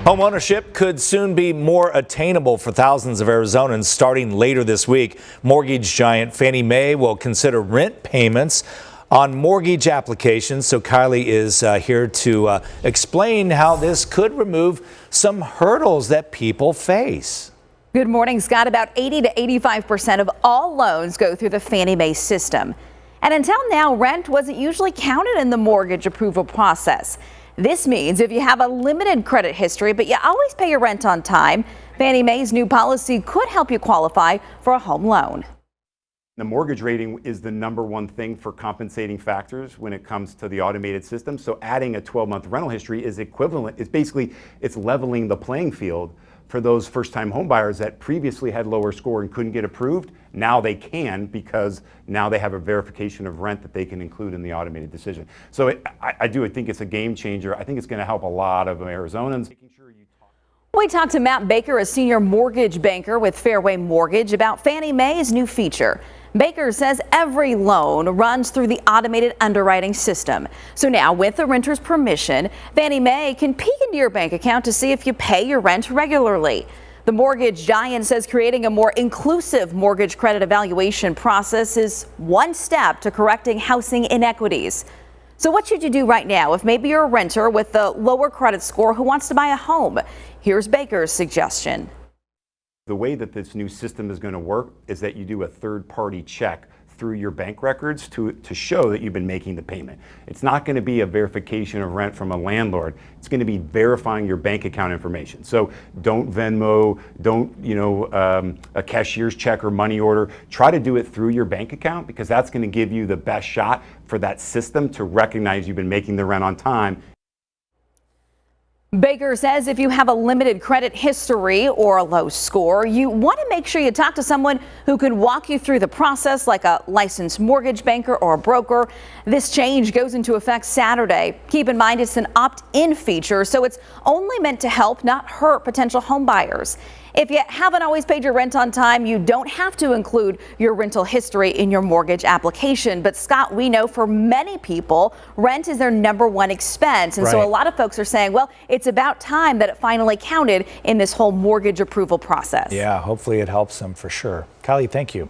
Homeownership could soon be more attainable for thousands of Arizonans starting later this week. Mortgage giant Fannie Mae will consider rent payments on mortgage applications. So Kylie is here to explain how this could remove some hurdles that people face. Good morning, Scott. About 80 to 85% of all loans go through the Fannie Mae system. And until now, rent wasn't usually counted in the mortgage approval process. This means if you have a limited credit history, but you always pay your rent on time, Fannie Mae's new policy could help you qualify for a home loan. The mortgage rating is the #1 thing for compensating factors when it comes to the automated system. So adding a 12-month rental history is equivalent. It's leveling the playing field for those first-time home buyers that previously had lower score and couldn't get approved. Now they can, because now they have a verification of rent that they can include in the automated decision. So I think it's a game changer. I think it's going to help a lot of Arizonans. We talked to Matt Baker, a senior mortgage banker with Fairway Mortgage, about Fannie Mae's new feature. Baker says every loan runs through the automated underwriting system. So now, with the renter's permission, Fannie Mae can peek into your bank account to see if you pay your rent regularly. The mortgage giant says creating a more inclusive mortgage credit evaluation process is one step to correcting housing inequities. So what should you do right now if maybe you're a renter with a lower credit score who wants to buy a home? Here's Baker's suggestion. The way that this new system is going to work is that you do a third-party check through your bank records to show that you've been making the payment. It's not going to be a verification of rent from a landlord. It's going to be verifying your bank account information. So don't Venmo, don't a cashier's check or money order. Try to do it through your bank account, because that's going to give you the best shot for that system to recognize you've been making the rent on time. Baker says if you have a limited credit history or a low score, you want to make sure you talk to someone who can walk you through the process, like a licensed mortgage banker or a broker. This change goes into effect Saturday. Keep in mind it's an opt-in feature, so it's only meant to help, not hurt potential home buyers. If you haven't always paid your rent on time, you don't have to include your rental history in your mortgage application. But Scott, we know for many people, rent is their #1 expense. And so a lot of folks are saying, well, it's about time that it finally counted in this whole mortgage approval process. Yeah, hopefully it helps them for sure. Kylie, thank you.